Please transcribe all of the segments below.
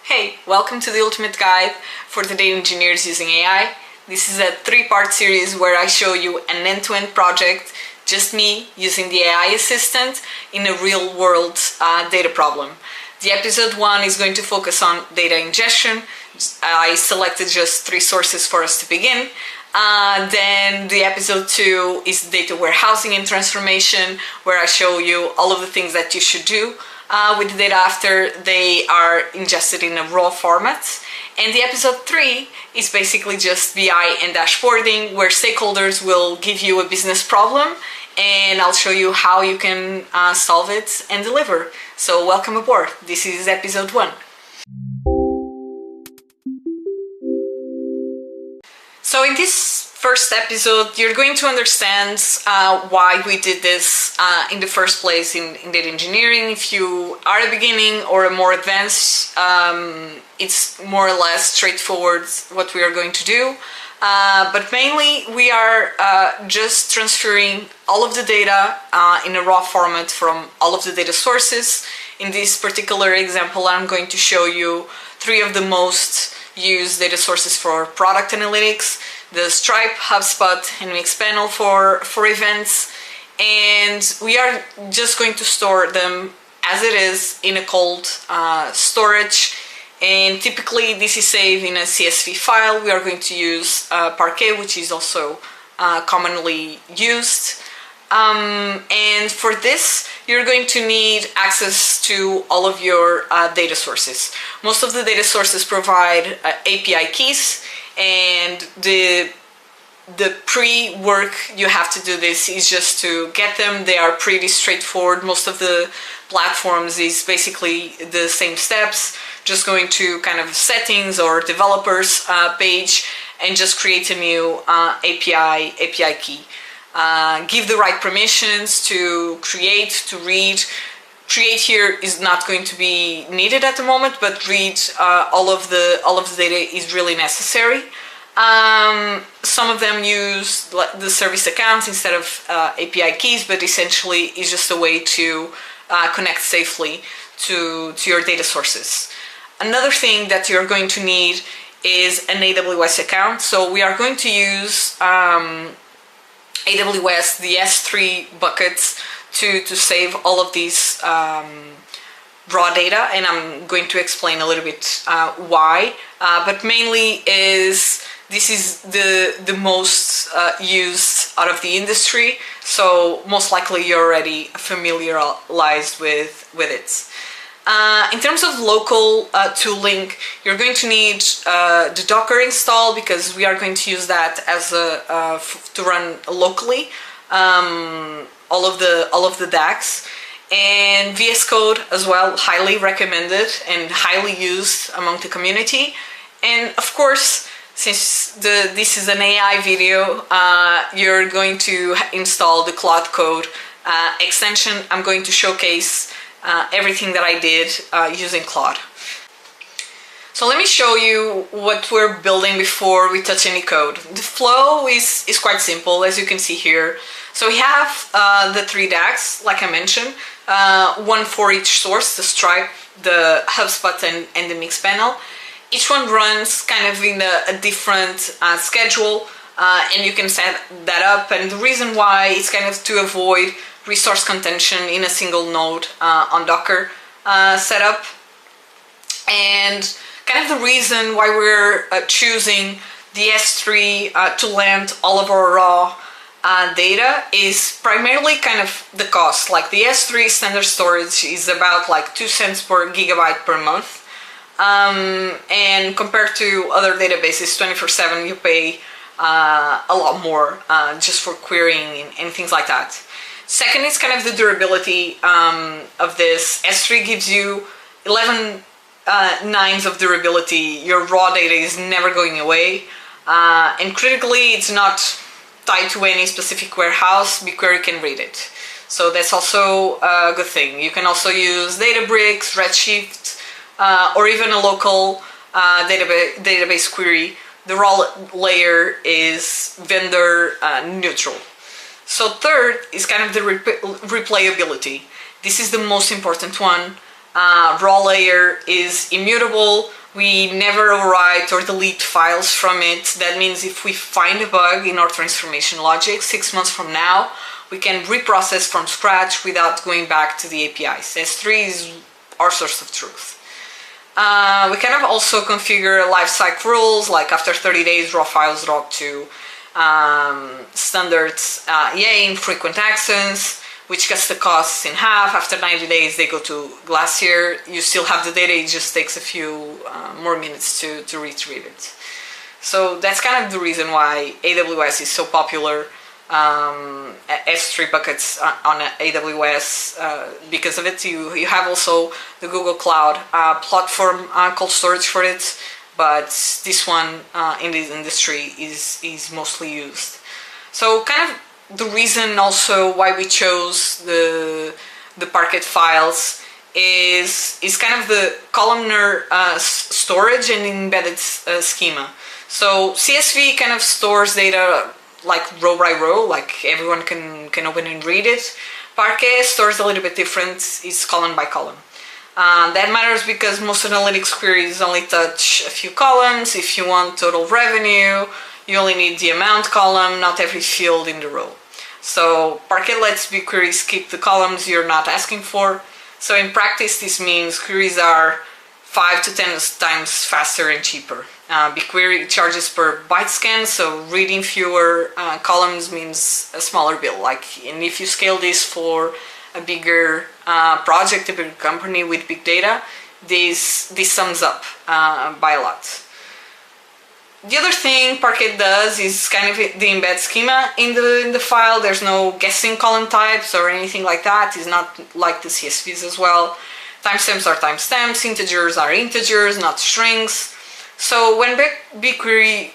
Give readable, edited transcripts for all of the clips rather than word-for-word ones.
Hey, welcome to the ultimate guide for the data engineers using AI. This is a three-part series where I show you an end-to-end project, just me using the AI assistant in a real-world data problem. The episode 1 is going to focus on data ingestion. I selected just 3 sources for us to begin. Then the episode 2 is data warehousing and transformation, where I show you all of the things that you should do with the data after they are ingested in a raw format. And the episode 3 is basically just BI and dashboarding, where stakeholders will give you a business problem and I'll show you how you can solve it and deliver. So welcome aboard. This is episode 1. So in this first episode, you're going to understand why we did this in the first place in data engineering. If you are a beginning or a more advanced, it's more or less straightforward what we are going to do. But mainly we are just transferring all of the data in a raw format from all of the data sources. In this particular example, I'm going to show you 3 of the most used data sources for product analytics: the Stripe, HubSpot, and Mixpanel for events. And we are just going to store them as it is in a cold storage. And typically this is saved in a CSV file. We are going to use Parquet, which is also commonly used. And for this, you're going to need access to all of your data sources. Most of the data sources provide API keys, and the pre-work you have to do this is just to get them. They are pretty straightforward. Most of the platforms is basically the same steps, just going to kind of settings or developers page and just create a new API key. Give the right permissions to create, to read. Create here is not going to be needed at the moment, but read all of the data is really necessary. Some of them use the service accounts instead of API keys, but essentially it's just a way to connect safely to your data sources. Another thing that you're going to need is an AWS account. So we are going to use AWS, the S3 buckets to save all of these raw data, and I'm going to explain a little bit why, but mainly this is the most used out of the industry, so most likely you're already familiarized with it. In terms of local tooling, you're going to need the Docker install, because we are going to use that as to run locally all of the DAGs, and VS Code as well, highly recommended and highly used among the community. And of course, since this is an AI video, you're going to install the Claude Code extension. I'm going to showcase everything that I did using Claude. So let me show you what we're building before we touch any code. The flow is quite simple, as you can see here. So we have the 3 DAGs, like I mentioned, one for each source: the Stripe, the HubSpot, and the Mixpanel. Each one runs kind of in a different schedule, and you can set that up. And the reason why is kind of to avoid resource contention in a single node on Docker setup. And kind of the reason why we're choosing the S3 to land all of our raw data is primarily kind of the cost. Like the S3 standard storage is about like 2 cents per gigabyte per month. And compared to other databases, 24/7, you pay a lot more just for querying and things like that. Second is kind of the durability of this. S3 gives you 11 nines of durability. Your raw data is never going away. And critically, it's not tied to any specific warehouse. BigQuery can read it. So that's also a good thing. You can also use Databricks, Redshift, or even a local database query. The raw layer is vendor neutral. So third is kind of the replayability. This is the most important one. Raw layer is immutable. We never overwrite or delete files from it. That means if we find a bug in our transformation logic 6 months from now, we can reprocess from scratch without going back to the APIs. S3 is our source of truth. We kind of also configure lifecycle rules, like after 30 days, raw files drop to standards infrequent access, which cuts the costs in half. After 90 days, they go to Glacier. You still have the data, it just takes a few more minutes to retrieve it. So that's kind of the reason why AWS is so popular. S3 buckets on AWS, because of it. You have also the Google Cloud platform cold storage for it, but this one in this industry is mostly used. So kind of the reason also why we chose the Parquet files is kind of the columnar storage and embedded schema. So CSV kind of stores data like row by row, like everyone can open and read it. Parquet stores a little bit different, it's column by column. That matters because most analytics queries only touch a few columns. If you want total revenue, you only need the amount column, not every field in the row. So Parquet lets BigQuery skip the columns you're not asking for. So in practice, this means queries are 5 to 10 times faster and cheaper. BigQuery charges per byte scan, so reading fewer columns means a smaller bill. And if you scale this for a bigger project, a bigger company with big data, this sums up by a lot. The other thing Parquet does is kind of the embed schema in the file. There's no guessing column types or anything like that. It's not like the CSVs as well. Timestamps are timestamps, integers are integers, not strings. So when BigQuery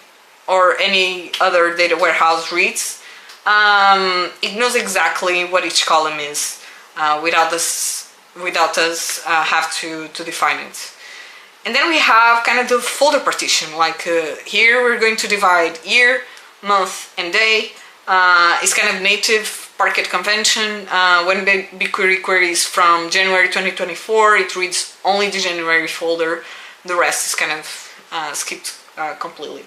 or any other data warehouse reads, it knows exactly what each column is without us have to define it. And then we have kind of the folder partition, like here we're going to divide year, month, and day. It's kind of native Parquet convention. When BigQuery queries from January 2024, it reads only the January folder. The rest is kind of skipped completely.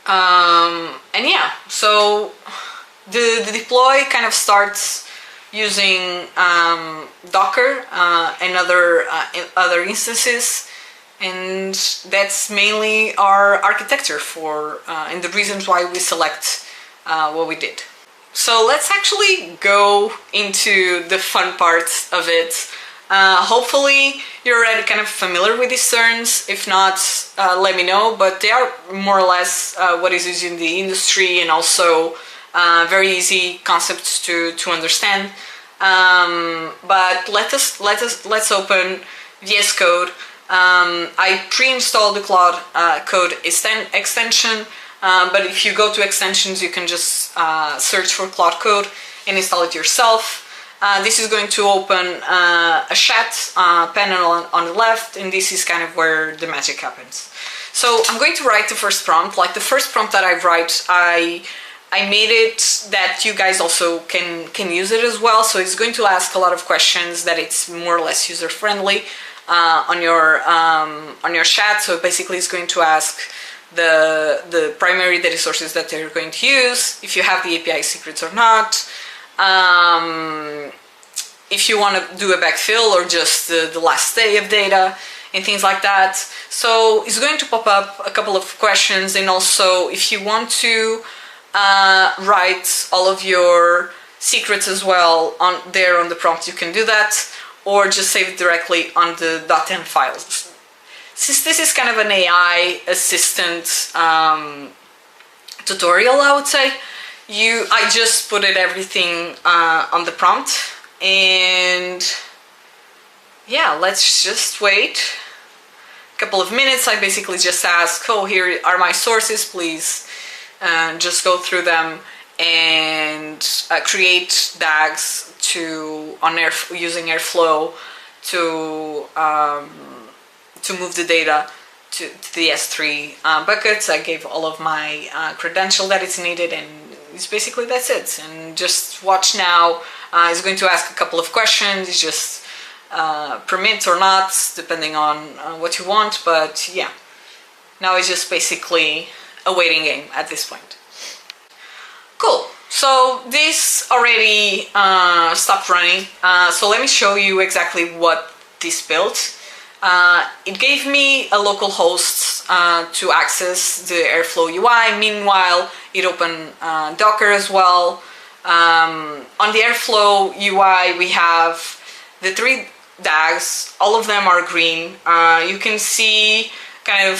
And yeah, so the deploy kind of starts using Docker and other instances, and that's mainly our architecture for and the reasons why we select what we did. So let's actually go into the fun parts of it. Hopefully you're already kind of familiar with these terms. If not, let me know, but they are more or less what is used in the industry, and also very easy concepts to understand. But let's open VS Code. I pre-installed the Claude Code extension, but if you go to extensions, you can just search for Claude Code and install it yourself. This is going to open a chat panel on the left, and this is kind of where the magic happens. So I'm going to write the first prompt. Like the first prompt that I write, I made it that you guys also can use it as well. So it's going to ask a lot of questions that it's more or less user friendly on your chat. So basically, it's going to ask the primary data sources that they're going to use, if you have the API secrets or not. If you want to do a backfill or just the last day of data and things like that. So it's going to pop up a couple of questions, and also if you want to write all of your secrets as well on the prompt, you can do that, or just save it directly on the .env files. Since this is kind of an AI assistant tutorial, I would say, I just put everything on the prompt, and yeah, let's just wait a couple of minutes. I basically just ask, oh, here are my sources, please just go through them and create DAGs using Airflow to move the data to the S3 buckets. I gave all of my credential that is needed, and it's basically that's it. And just watch now. It's going to ask a couple of questions. It's just permit or not, depending on what you want. But yeah, now it's just basically a waiting game at this point. Cool. So this already stopped running. So let me show you exactly what this built. It gave me a local host to access the Airflow UI. Meanwhile, it opened Docker as well. On the Airflow UI, we have the 3 DAGs. All of them are green. You can see kind of,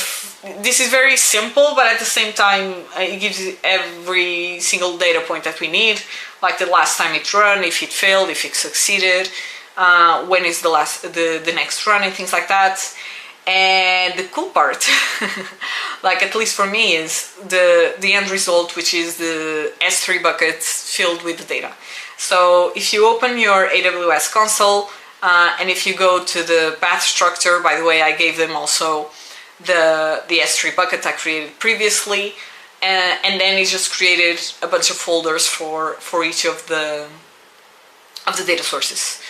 this is very simple, but at the same time, it gives you every single data point that we need, like the last time it ran, if it failed, if it succeeded, when is the next run, and things like that. And the cool part, like at least for me, is the end result, which is the S3 buckets filled with the data. So if you open your AWS console, and if you go to the path structure, by the way, I gave them also the S3 bucket I created previously, and then it just created a bunch of folders for each of the data sources.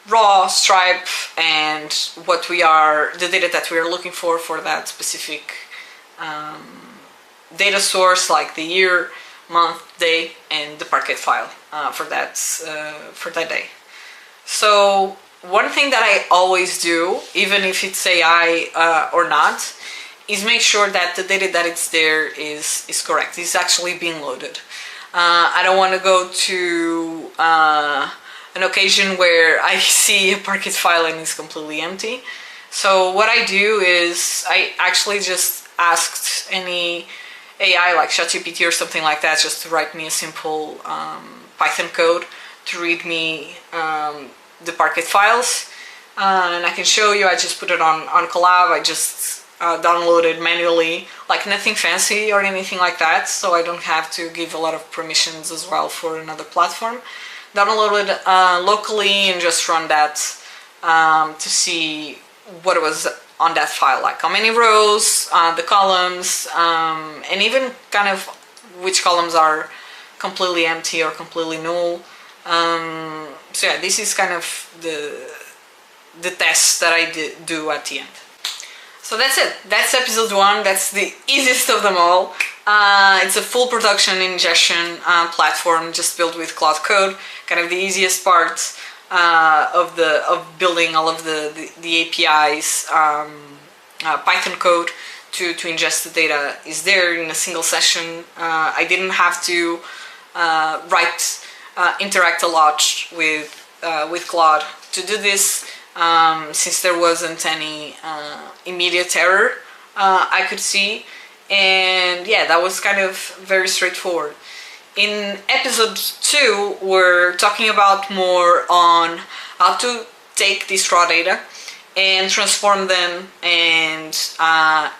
Raw, stripe, and the data that we are looking for that specific data source, like the year, month, day, and the Parquet file for that day. So one thing that I always do, even if it's AI or not, is make sure that the data that it's there is correct, is actually being loaded. I don't want to go to an occasion where I see a Parquet file and it's completely empty. So what I do is I actually just asked any AI like ChatGPT or something like that just to write me a simple Python code to read me the Parquet files, and I can show you. I just put it on Collab. I just downloaded manually, like nothing fancy or anything like that, so I don't have to give a lot of permissions as well for another platform. Download it locally and just run that to see what was on that file, like how many rows, the columns, and even kind of which columns are completely empty or completely null. So yeah, this is kind of the test that I do at the end. So that's it. That's episode 1. That's the easiest of them all. It's a full production ingestion platform just built with Claude Code. Kind of the easiest part of building all of the APIs. Python code to ingest the data is there in a single session. I didn't have to interact a lot with Claude to do this, since there wasn't any immediate error I could see, and yeah, that was kind of very straightforward. In episode 2, we're talking about more on how to take this raw data and transform them and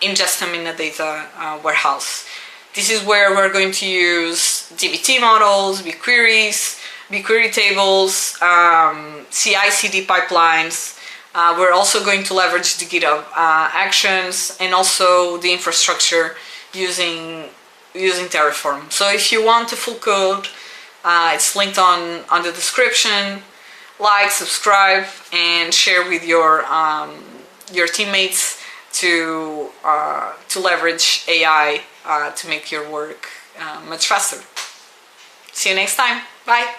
ingest them in a data warehouse. This is where we're going to use dbt models, BigQuery tables, CI/CD pipelines. We're also going to leverage the GitHub actions and also the infrastructure using Terraform. So if you want the full code, it's linked on the description. Like, subscribe, and share with your teammates to leverage AI to make your work much faster. See you next time. Bye.